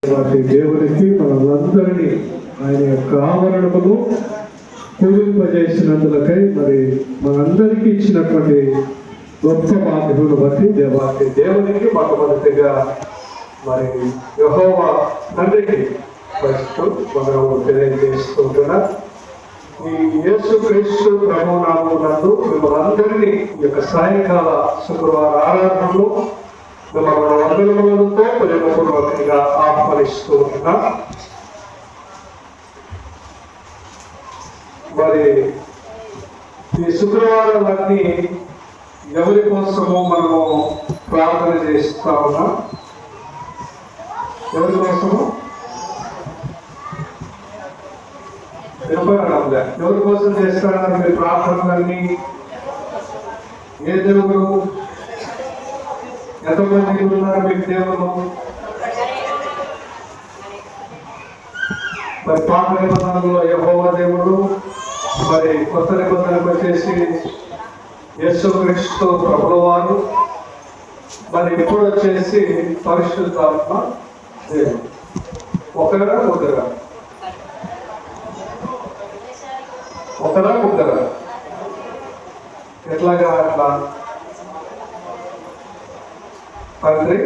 వాటి దేవునికి మనందరినీ ఆయన యొక్క ఆవరణమును పూజింపజేసినందులకై మరి మనందరికీ ఇచ్చినటువంటి గొప్ప మాధ్యమును బట్టి దేవునికి మొట్టమొదటిగా మరి యెహోవా తండ్రికి మనం తెలియజేసుకుంటున్నా. ఈ యేసుక్రీస్తు ప్రభునామమునందు మిమ్మల్ని అందరినీ ఈ యొక్క సాయంకాల శుక్రవార ఆరాధనలో మిమ్మల్ని వందనములతో ప్రేమపూర్వకంగా ఆహ్వానిస్తూ ఉన్నా. మరి ఈ శుక్రవారాలన్నీ ఎవరి కోసము మనము ప్రార్థన చేస్తా ఉన్నాం? ఎవరి కోసము? ఎవరి కోసం చేస్తారన్నారు మీరు ప్రార్థనలన్నీ? ఏ దేవుడు? ఎంతమంది ఉన్నారు మీకు దేవుడు? మరి పాత నిబంధనలో యెహోవా దేవుడు, మరి కొత్త నిబంధనకు వచ్చేసి యేసుక్రీస్తు ప్రభుల వారు, మరి ఇప్పుడు వచ్చేసి పరిశుద్ధాత్మ దేవుడు. ఒకరా ముగ్గురా? ఒకరా ముగ్గురా? ఎట్లాగా అట్లా? తండ్రి,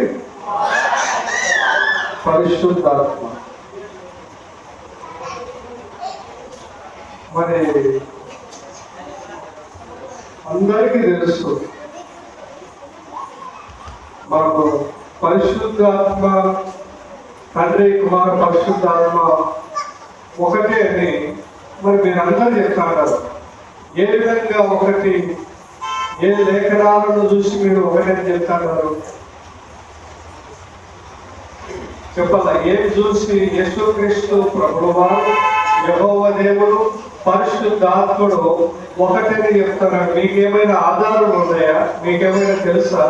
పరిశుద్ధాత్మ. మరి అందరికీ తెలుసు మనకు పరిశుద్ధాత్మ, తండ్రి, కుమార పరిశుద్ధాత్మ ఒకటే అని మరి మీరు అందరూ చెప్తారు. ఏ విధంగా ఒకటి? ఏ లేఖనాలను చూసి మీరు ఒకటే చెప్తారు? చెప్పాలా? ఏం చూసి? యేసుక్రీస్తు ప్రభువు వారు, యెహోవా దేవుడు, పరిశుద్ధాత్ముడు ఒకటని చెప్తారా? మీకేమైనా ఆధారాలు ఉన్నాయా? మీకేమైనా తెలుసా?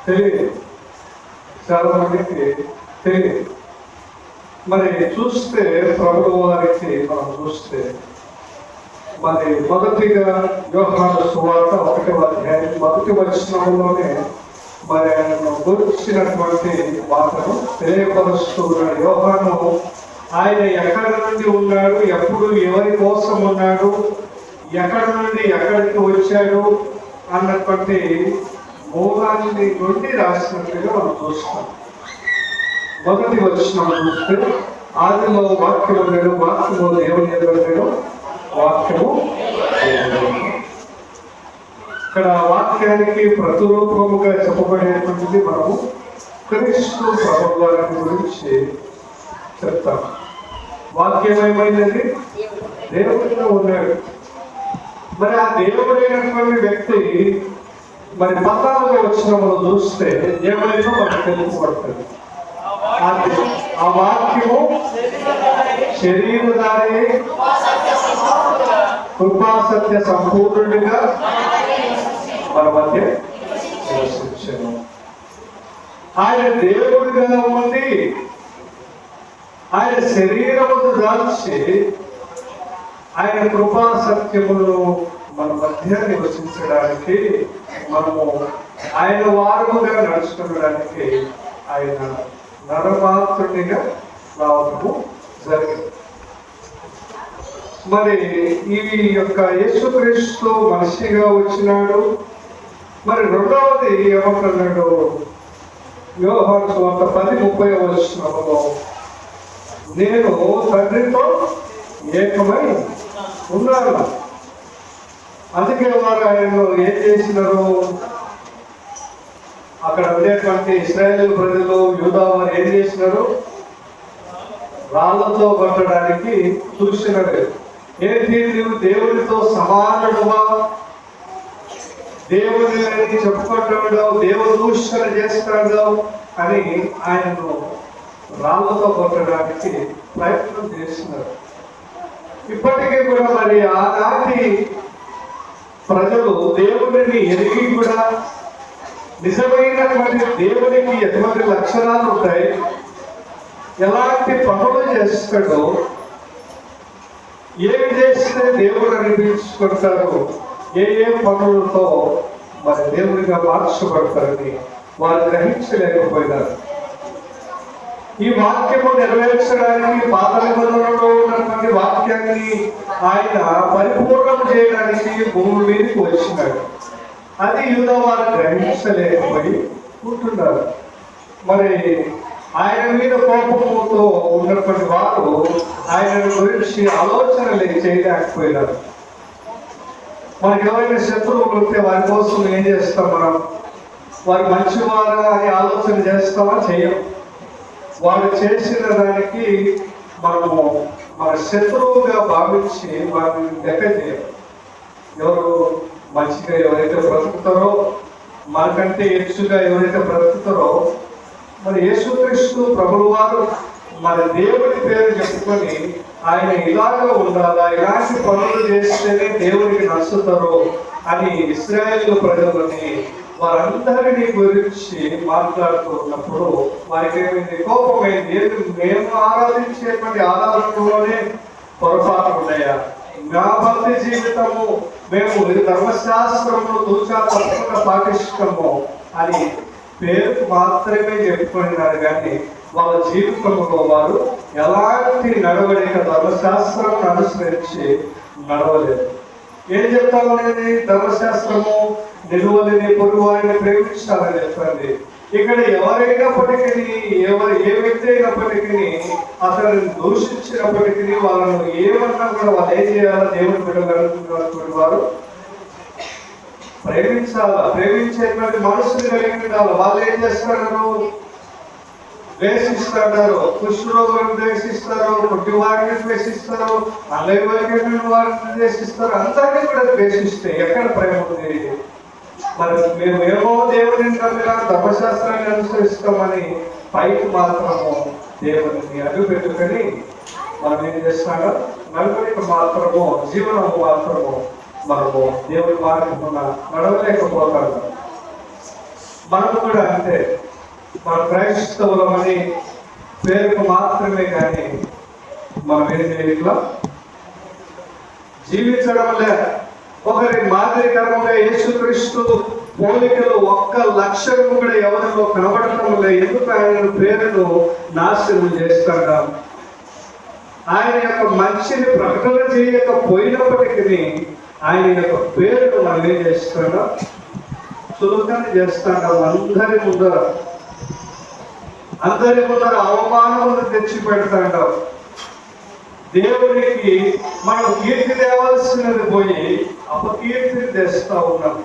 తెలియదు. చాలా మందికి తెలియదు. మరి చూస్తే ప్రభువు వారికి మనం చూస్తే మరి మొదటిగా యోహాను సువార్త 1వ అధ్యాయం 1వ వచనంలోనే మరి ఆయన గురించినటువంటి మాటను తెలియపరుస్తున్నాడు. యోహాను ఆయన ఎక్కడి నుండి ఉన్నాడు, ఎప్పుడు ఎవరి కోసం ఉన్నాడు, ఎక్కడి నుండి ఎక్కడికి వచ్చాడు అన్నటువంటి మూలాన్ని నుండి రాసినట్టుగా మనం చూస్తాం. మొదటి వచనం చూస్తే ఆదిలో వాక్యము ఉండేడు, వాక్యము దేవుని ఎదురు, వాక్యము. ఇక్కడ వాక్యానికి ప్రతిరూపముగా చెప్పబడేటువంటిది మనము క్రీస్తు ప్రభువు వారి గురించి చెప్తాం. వాక్యం ఏమైనది? దేవుడిలో ఉన్నాడు. మరి ఆ దేవుడైనటువంటి వ్యక్తి మరి 14వ వచనంలో చూస్తే ఏమైనా మనకు తెలుపబడుతుంది. ఆ వాక్యము శరీరధారి, కృపా సత్య సంపూర్ణుడిగా మన మధ్య నివసించాడు. ఆయన దేవుడిగా ఉండి ఆయన శరీరమును దాల్చి ఆయన కృపా సత్యమును మన మధ్య నివసించడానికి, మనము ఆయన వారముగా నడుచుకోవడానికి ఆయన నరమాత్రుడిగా రావడము జరిగింది. మరి ఈ యొక్క యేసుక్రీస్తు మనిషిగా వచ్చినాడు. మరి రెండవది ఏమంటున్నాడు? యోహాను సువార్త 10:30వ వచనంలో నేను తండ్రితో ఏకమై ఉన్నాను. అందుకే వారు ఆయనలో ఏం చేసినారు? అక్కడ ఉండేటువంటి ఇశ్రాయేలు ప్రజలు, యూదా వారు ఏం చేసినారు? రాళ్లతో కొట్టడానికి చూసినాడు. ఏంటి, నువ్వు దేవుడితో సమానుడువా, దేవుని చెప్పుకుంటాడు, దేవుడు దూషణ చేస్తాడు అని ఆయనను రాళ్లతో కొట్టడానికి ప్రయత్నం చేస్తున్నారు. ఇప్పటికీ కూడా మరి ఆనాటి ప్రజలు దేవుడిని ఎరిగి కూడా నిజమైనటువంటి దేవునికి ఎటువంటి లక్షణాలు ఉంటాయి, ఎలాంటి పనులు చేస్తాడో, ఏమి చేస్తే దేవుడు అనిపించుకుంటారో, ఏ పనులతో మరి దేవుడిగా మార్చబడతారని వారు గ్రహించలేకపోయినారు. ఈ వాక్యము నెరవేర్చడానికి పాత నిబంధనలో ఉన్నటువంటి వాక్యాన్ని ఆయన పరిపూర్ణం చేయడానికి భూమి మీదకి వచ్చినాడు. అది యూదా వారు గ్రహించలేకపోయి ఉంటున్నారు. మరి ఆయన మీద కోపముతో ఉన్నటువంటి వారు ఆయన గురించి ఆలోచనలు చేయలేకపోయినారు. మనకి ఎవరైనా శత్రువులు ఉంటే వారి కోసం ఏం చేస్తాం? మనం వారు మంచివారు అని ఆలోచన చేస్తామా? చేయం. వారు చేసిన దానికి మనము మన శత్రువుగా భావించి వారిని లెక్క చేయం. ఎవరు మంచిగా ఎవరైతే బ్రతుకుతారో, మనకంటే హెచ్చుగా ఎవరైతే బ్రతుకుతారో, మరి యేసుక్రీస్తు ప్రభువు వారు మరి దేవుడి పేరు చెప్పుకొని ఆయన ఇలాగా ఉండాలా, ఇలాంటి పనులు చేస్తేనే దేవుడికి నచ్చుతారో అని ఇశ్రాయేలు ప్రజలని వారందరినీ గురించి మాట్లాడుతున్నప్పుడు వారికి ఏమైంది? కోపమైంది. మేము ఆరాధించేటువంటి ఆరాధనలోనే పొరపాటు ఉన్నాయా? నా భక్తి జీవితము మేము ధర్మశాస్త్రము తూచా తప్పకుండా పాటిస్తాము అని పేరుకు మాత్రమే చెప్పుకున్నారు, కానీ వాళ్ళ జీవితంలో వారు ఎలాంటి నడవడిక ధర్మశాస్త్రం అనుసరించి నడవలేదు. ఏం చెప్తామనేది? ధర్మశాస్త్రము నిలువలని పొరుగు వారిని ప్రేమించాలని చెప్తుంది. ఇక్కడ ఎవరైనప్పటికీ ఏ వ్యక్తి అయినప్పటికీ అతను దూషించినప్పటికీ వాళ్ళను ఏమన్నా కూడా వాళ్ళు ఏం చేయాలో దేవుని బిడ్డలు వారు ప్రేమించాలా. ప్రేమించేటువంటి మనసుని కలిగి ఉండాలి. వాళ్ళు ఏం చేస్తారు? ద్వేషిస్తారు, కుష్ఠరోగులను ద్వేషిస్తారు, పుట్టి వారిని ద్వేషిస్తారు, అల్లైవారిని వారిని ద్వేషిస్తారు, అందరినీ కూడా ద్వేషిస్తే ఎక్కడ ప్రేమ ఉంది? మరి మేము ఏమో దేవుడిని నమ్మినా ధర్మశాస్త్రాన్ని అనుసరిస్తామని పైకి మాత్రము దేవుడిని అడ్డు పెట్టుకొని మనం ఏం చేస్తాడో నలుగురికి మాత్రము జీవనము మాత్రము మనము దేవుడి మార్గమున నడవలేకపోతాము. మనము కూడా అంతే. మన క్రైస్తవులమని పేరుకు మాత్రమే కానీ మనం ఏం చేయట్లా జీవించడం లే. ఒకరి మాదిరికరంగా యేసుక్రీస్తు పోలికలు ఒక్క లక్షణం కూడా ఎవరిలో కనబడటం లే. ఎందుకు? ఆయన పేరును నాశనం చేస్తున్నాం. ఆయన యొక్క మంచిని ప్రకటన చేయకపోయినప్పటికీ ఆయన యొక్క పేరును మనం ఏం చేస్తున్నాం? సులభంగా చేస్తున్నాం. అందరి ముందర అవమానములు తెచ్చి పెడతాడు. దేవుడికి మనం కీర్తి తేవాల్సినది పోయి అపకీర్తిని తెస్తా ఉన్నాం.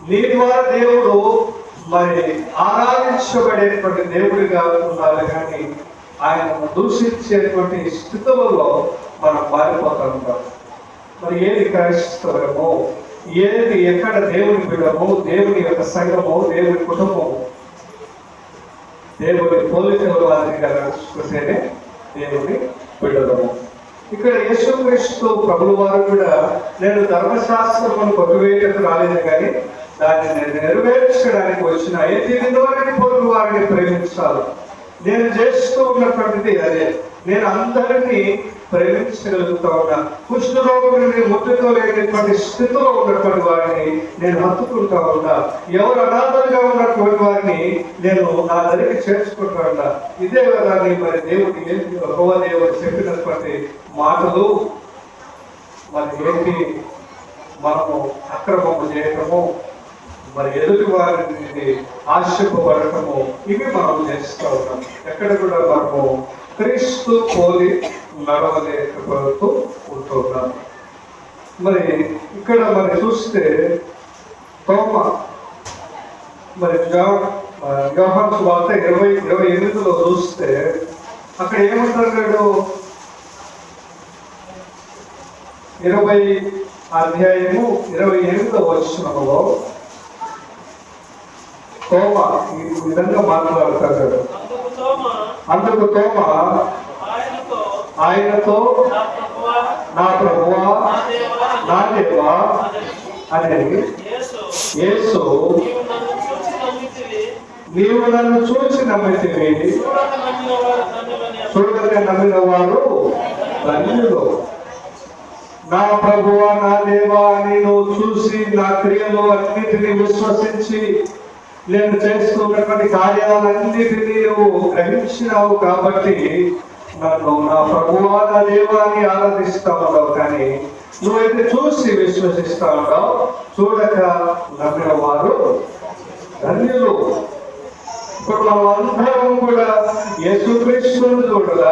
నీ ద్వారా దేవుడు మరి ఆరాధించబడేటువంటి దేవుడిగా ఉండాలి, కానీ ఆయన దూషించేటువంటి స్థితులలో మనం మారిపోతా ఉంటాం. మరి ఏది క్రైస్తవమో, ఏది ఎక్కడ దేవుని బిడ్డమో, దేవుని యొక్క సంఘమో, దేవుని కుటుంబము, దేవుని పోలికల వారిగా నడుచుకుంటేనే దేవుని బిడ్డలము. ఇక్కడ యేసుక్రీస్తు ప్రభువు వారు కూడా నేను ధర్మశాస్త్రమును కొట్టువేయటకు రాలేదు, కానీ దాన్ని నేను నెరవేర్చడానికి వచ్చిన ఏది పొరుగు వారిని ప్రేమించాలి. నేను చేస్తూ ఉన్నటువంటిది అదే. నేను అందరినీ ప్రేమించగలుగుతా ఉన్నా. కుష్ఠరోగులని ముట్టుకోలేనటువంటి స్థితిలో ఉన్నటువంటి వారిని నేను హత్తుకుంటా ఉన్నా. ఎవరు అనాథలుగా ఉన్నటువంటి వారిని నేను నా దగ్గరికి చేర్చుకుంటా ఉన్నా. ఇదే కదా మరి దేవుడి దేవుడు చెప్పినటువంటి మాటలు. మరి ఏంటి? మనము అక్రమము చేయటము, మరి ఎదుటి వారిని ఆశింపబడటము, ఇవి మనం చేస్తూ ఉన్నాం. ఎక్కడ కూడా మనము క్రీస్తు పోలి నడవలేకపోతూ ఉంటున్నాం. మరి ఇక్కడ మరి చూస్తే తోమ మరి యోహాను సువార్త 20:28 చూస్తే అక్కడ ఏమంటాడు? 20:28 తోమ ఈ విధంగా మాట్లాడతాడు. అందుకు తోమ ఆయనతో నా ప్రభువా, నా దేవా అనేది యేసు, నీవు నన్ను చూసి నమ్మితివి, చూడక నమ్మిన వారు ధన్యులు. నా ప్రభువా నా దేవా అని నువ్వు చూసి నా క్రియలు అన్నిటినీ విశ్వసించి నేను చేస్తున్నటువంటి కార్యాలన్నిటినీ నువ్వు గ్రహించినావు కాబట్టి నన్ను నా ప్రభువా నా దేవా అని ఆరాధిస్తా ఉన్నావు. కానీ నువ్వైతే చూసి విశ్వసిస్తా ఉన్నావు. చూడక నమ్మిన వారు ధన్యులు. ఇప్పుడు మన అనుభవం కూడా యేసుక్రీస్తును చూడగా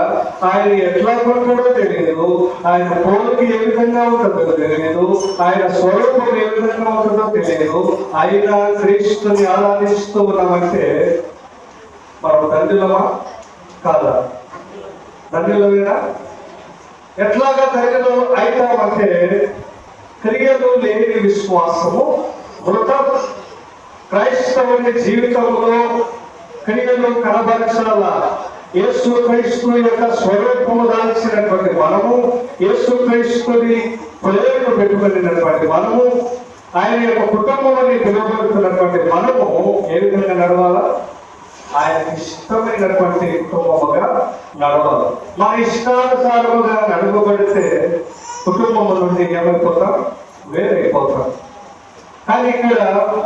ఆయన ఎట్లా పడ్డాడో తెలియదు, ఆయన పోలికి ఏ విధంగా ఉంటుందో తెలియదు, ఆయన స్వరూపం ఏ విధంగా ఉంటుందో తెలియదు. అయినా క్రీస్తుని ఆరాధిస్తూ ఉన్నామంటే మనం ధన్యులమా కాదా? ధన్యులమేనా? ఎట్లాగా ధన్యులు అయితామంటే క్రియలు లేని విశ్వాసము మృతం. క్రైస్తవుని జీవితంలో క్రియలు కనబరచాల. యేసు క్రీస్తు యొక్క స్వరూపము దాల్చినటువంటి మనము, యేసు క్రీస్తుని ప్రేమ పెట్టుకున్నటువంటి మనము, ఆయన యొక్క కుటుంబాన్ని పిలువబడుతున్నటువంటి మనము ఏ విధంగా నడవాలా? ఆయనకి ఇష్టమైనటువంటి కుటుంబముగా నడవాలి. మన ఇష్టానుసారముగా నడవబడితే కుటుంబం నుండి ఏమైపోతాం? వేరైపోతాం. కానీ ఇక్కడ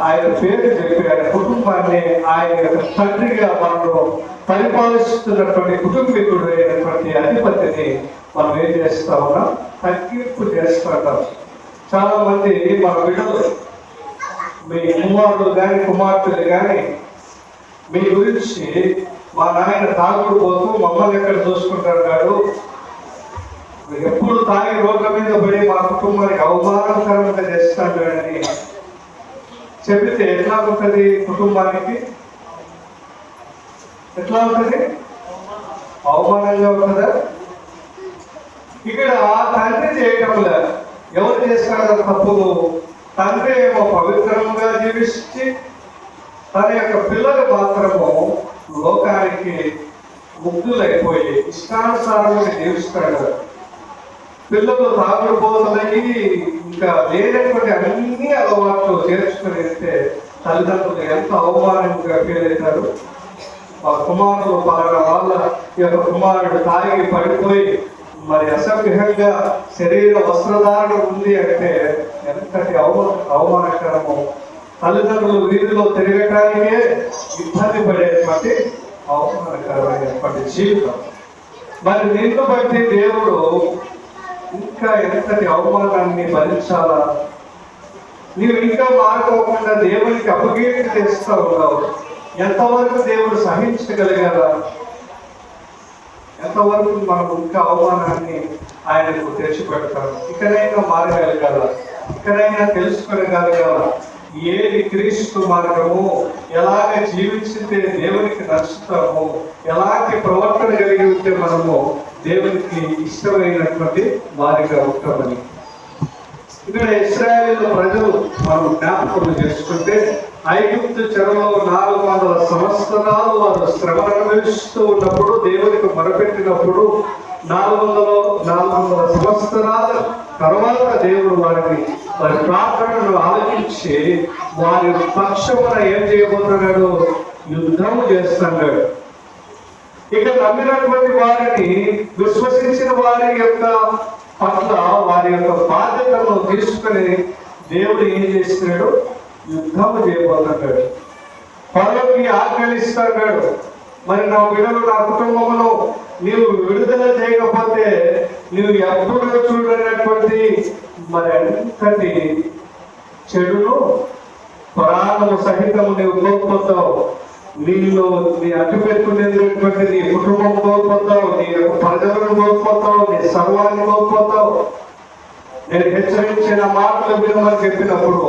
ఆయన పేరు చెప్పి ఆయన కుటుంబాన్ని ఆయన యొక్క తండ్రిగా మనను పరిపాలిస్తున్నటువంటి కుటుంబీకుడు అయినటువంటి అధిపతిని మనం ఏం చేస్తా ఉన్నాం? తగ్గింపు చేస్తూ ఉంటాం. చాలా మంది మన బిడ్డలు, మీ కుమారుడు కానీ కుమార్తెలు కానీ మీ గురించి మా నాయన తాగుడు పోతూ మమ్మల్ని ఎక్కడ చూసుకుంటాడు, ఎప్పుడు తాగి రోడ్ల మీద పడి మా కుటుంబానికి అవమానకరంగా చేస్తాడు అని చెబితే ఎట్లా ఉంటుంది? కుటుంబానికి ఎట్లా ఉంటుంది? అవమానంగా ఉంటుందా? ఇక్కడ తండ్రి చేయటంలో ఎవరు చేస్తారో తప్పులు? తండ్రి ఏమో పవిత్రంగా జీవించి తన యొక్క పిల్లలు మాత్రము లోకానికి ముగ్ధులైపోయి ఇష్టానుసారంగా జీవిస్తాడు. పిల్లలు తాగుడుపోతులయ్యి ఇంకా లేనటువంటి అన్ని అలవాట్లు చేర్చుకుని వెళ్తే తల్లిదండ్రులు ఎంత అవమానంగా ఫీల్ అవుతారు. ఆ కుమారులు పలానా వాళ్ళ యొక్క కుమారుడు తాగి పడిపోయి మరి అసభ్యంగా శరీర వస్త్రధారణ ఉంది అంటే ఎంతటి అవమానకరము. తల్లిదండ్రులు వీధిలో తిరగటానికే ఇబ్బంది పడేటువంటి అవమానకరమైనటువంటి జీవితం. మరి నిన్ను బట్టి దేవుడు ఇంకా ఎంతటి అవమానాన్ని భరించాలా? నీవు ఇంకా మారుకోకుండా దేవునికి అపకీర్తి చేస్తూ ఉన్నావు. ఎంతవరకు దేవుడు సహించగలిగారా? ఎంతవరకు మనం ఇంకా అవమానాన్ని ఆయనకు తెచ్చిపెడతాం? ఇకనైనా మారగలగాల, ఇకనైనా తెలుసుకోగలగాల. ఏది క్రీస్తు మార్గము, ఎలాగ జీవించితే దేవునికి నచ్చుతాము, ఎలాంటి ప్రవర్తన కలిగి ఉంటే మనము దేవునికి ఇష్టమైనటువంటి వారిగా ఉంటామని. ఇక్కడ ఇశ్రాయేలు ప్రజలు మనం జ్ఞాపకం చేసుకుంటే ఐగుప్తు చెరలో 400 సంవత్సరాలు వారు శ్రమ అనుభవిస్తూ ఉన్నప్పుడు, దేవునికి మొరపెట్టినప్పుడు 400 సంవత్సరాల తర్వాత దేవుడు వారి ప్రార్థనను ఆలోచించి వారి పక్షమున ఏం చేయబోతున్నాడు? యుద్ధము చేస్తున్నాడు. ఇక నమ్మినటువంటి వారిని, విశ్వసించిన వారి యొక్క పట్ల వారి యొక్క బాధ్యతను తీసుకుని దేవుడు ఏం చేస్తున్నాడు? యుద్ధము చేయబోతున్నాడు. పనులకి ఆజ్ఞలిస్తున్నాడు. మరి నా బిడ్డలు, నా కుటుంబమును నీవు విడుదల చేయకపోతే నీవు ఎప్పుడు చూడనటువంటి మరి అంతటి చెడును ప్రాణము సహితము నీవు కోల్పోతావు. నీళ్ళు నీ అడ్డు పెట్టుకునేటువంటి నీ కుటుంబం కోల్పోతావు, నీ యొక్క ప్రజలను కోల్పోతావు, నీ సర్వాన్ని కోల్పోతావు. నేను హెచ్చరించిన మాటలు వినమని చెప్పినప్పుడు,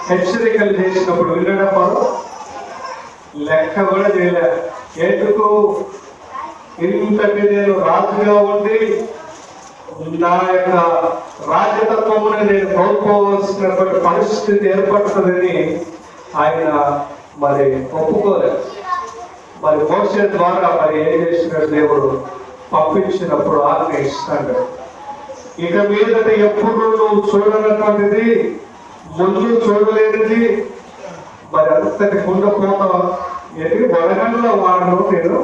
హెచ్చరికలు చేసినప్పుడు వినడం వారు లెక్క కూడా చేయలే. ఎందుకు? ఇంతటి నేను రాజుగా ఉండి నా యొక్క రాజతత్వముని నేను కోల్పోవలసినటువంటి పరిస్థితి ఏర్పడుతుందని ఆయన మరి ఒప్పుకోలేదు. మరి మోసే ద్వారా మరి ఏం చేసిన దేవుడు పంపించినప్పుడు ఆజ్ఞ ఇస్తాడు. ఇక మీదట ఎప్పుడు నువ్వు చూడనటువంటిది, ముందు చూడలేనిది, మరి అంతటి కుండపోత ఎదిగి వడగండ్ల వాడను నేను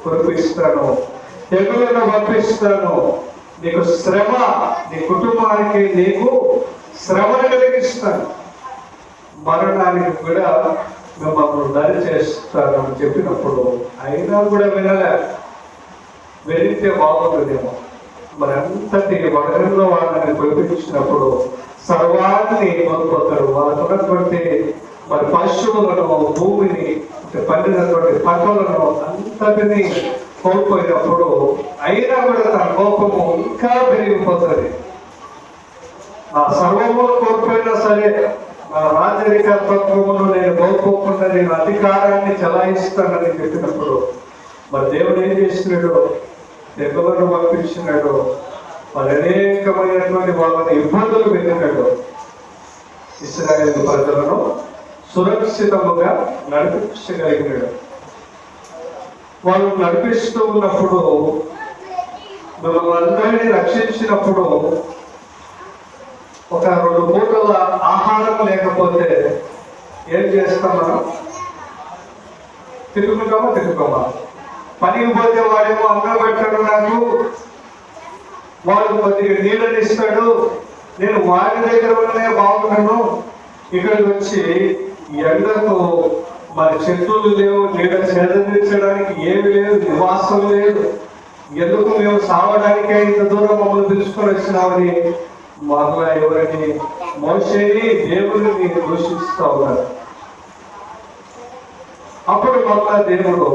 కురిపిస్తాను, తెగులను పంపిస్తాను, నీకు శ్రమ, నీ కుటుంబానికి నీకు శ్రమను కలిగిస్తాను, మరణానికి కూడా మిమ్మల్ని దరి చేస్తానని చెప్పినప్పుడు అయినా కూడా వెళితే బాగుంటుందేమో. మరి అంతటి వడగంలో వాళ్ళని పిలిపించినప్పుడు సర్వాన్ని కోల్పోతారు. వాళ్ళకు ఉన్నటువంటి మరి పశువులను, భూమిని, పండినటువంటి పంటలను అంతటిని కోల్పోయినప్పుడు అయినా కూడా తన కోపము ఇంకా పెరిగిపోతుంది. ఆ సర్వములు కోల్పోయినా సరే నా రాజరికత్వమును నేను కోల్పోకుండా నేను అధికారాన్ని చలాయిస్తానని చెప్పినప్పుడు మరి దేవుడు ఏం చేసినాడు? తెగులను పంపించినాడు. మరి అనేకమైనటువంటి వాళ్ళని ఇబ్బందులు పెట్టినాడు. ఇశ్రాయేలు ప్రజలను సురక్షితముగా నడిపించగలిగినాడు. వాళ్ళు నడిపిస్తూ ఉన్నప్పుడు మిమ్మల్ని అందరినీ రక్షించినప్పుడు ఒక 2 పూటల ఆహారం లేకపోతే ఏం చేస్తాం మనం? తిరుగుకోమా. పనికి పోతే వాడేమో అన్నం పెట్టాడు, నాకు వాడు కొద్దిగా నీడనిస్తాడు, నేను వాడి దగ్గర ఉన్నే బాగున్నాను. ఇక్కడికి వచ్చి ఎండకు మరి చెట్లు లేవు, నీడ సేదరించడానికి ఏమి లేదు, నివాసం లేదు, ఎందుకు మేము సావడానికే ఇంత దూరం మమ్మల్ని పిలుచుకొని వచ్చినామని మరలా ఎవరిని మోసేని దేవుడిని దూషిస్తూ ఉన్నారు. అప్పుడు మరలా దేవుడు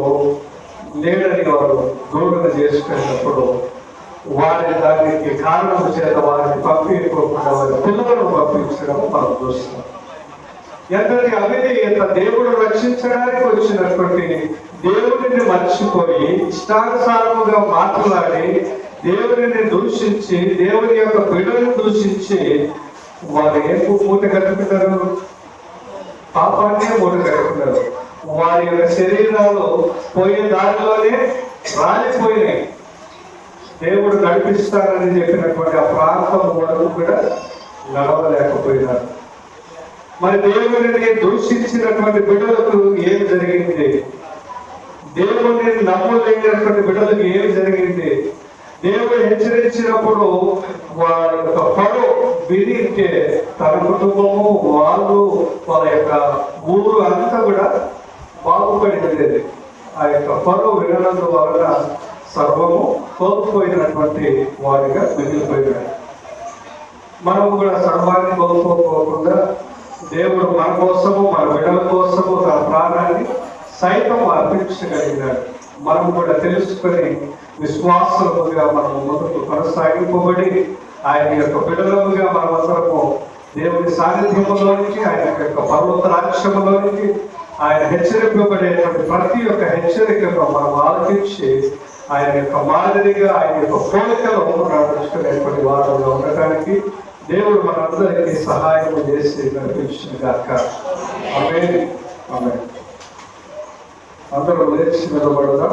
లేడని వారు దూరణ చేసుకున్నప్పుడు వారి దానికి కారణం చేత వారిని పంపించకుండా వారి పిల్లలను పంపించడం మనం చూస్తాం. ఎంతటి అవిధేయత! దేవుడు రక్షించడానికి వచ్చినటువంటి దేవుడిని మర్చిపోయి ఇష్టానుసారముగా మాట్లాడి దేవుడిని దూషించి దేవుని యొక్క బిడ్డలను దూషించి వారు ఏం మూట కట్టుకుంటారు? పాపాన్నే మూట కట్టుకుంటారు. వారి యొక్క శరీరాలు పోయే దారిలోనే రాలిపోయినాయి. దేవుడు నడిపిస్తానని చెప్పినటువంటి ఆ ప్రాంతం వరకు కూడా నడవలేకపోయినారు. మరి దేవుడిని దూషించినటువంటి బిడ్డలకు ఏం జరిగింది? దేవుడిని నమ్మలేనటువంటి బిడ్డలకు ఏం జరిగింది? దేవుడు హెచ్చరించినప్పుడు వారి యొక్క పడు విధింటే తన కుటుంబము, వాళ్ళు, వాళ్ళ యొక్క ఊరు అంతా కూడా బాగుపడింది. ఆ యొక్క పడు వినడం వలన సర్వము కోల్పోయినటువంటి వారిగా మిగిలిపోయినాడు. మనం కూడా సర్వాన్ని కోల్పోకుండా దేవుడు మన కోసము, మన బిడ్డల కోసము తన ప్రాణాన్ని సైతం అర్పించగలిగినాడు. మనం కూడా తెలుసుకొని విశ్వాసముగా మనం ముందుకు కొనసాగింపబడి ఆయన యొక్క బిడ్డలముగా మనమందరము దేవుని సాన్నిధ్యములోనికి, ఆయన యొక్క పర్వత రాజ్యములోనికి, ఆయన హెచ్చరింపబడేటువంటి ప్రతి ఒక్క హెచ్చరికను మనం ఆలోచించి ఆయన యొక్క మాదిరిగా, ఆయన యొక్క పోలికలో నడుచుకునేటువంటి వారంలో ఉండటానికి దేవుడు మనందరికీ సహాయం చేసి నడిపించిన గాక. ఆమేన్. ఆమేన్. అందరూ లేచి నిలబడదా?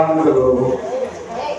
అందరూ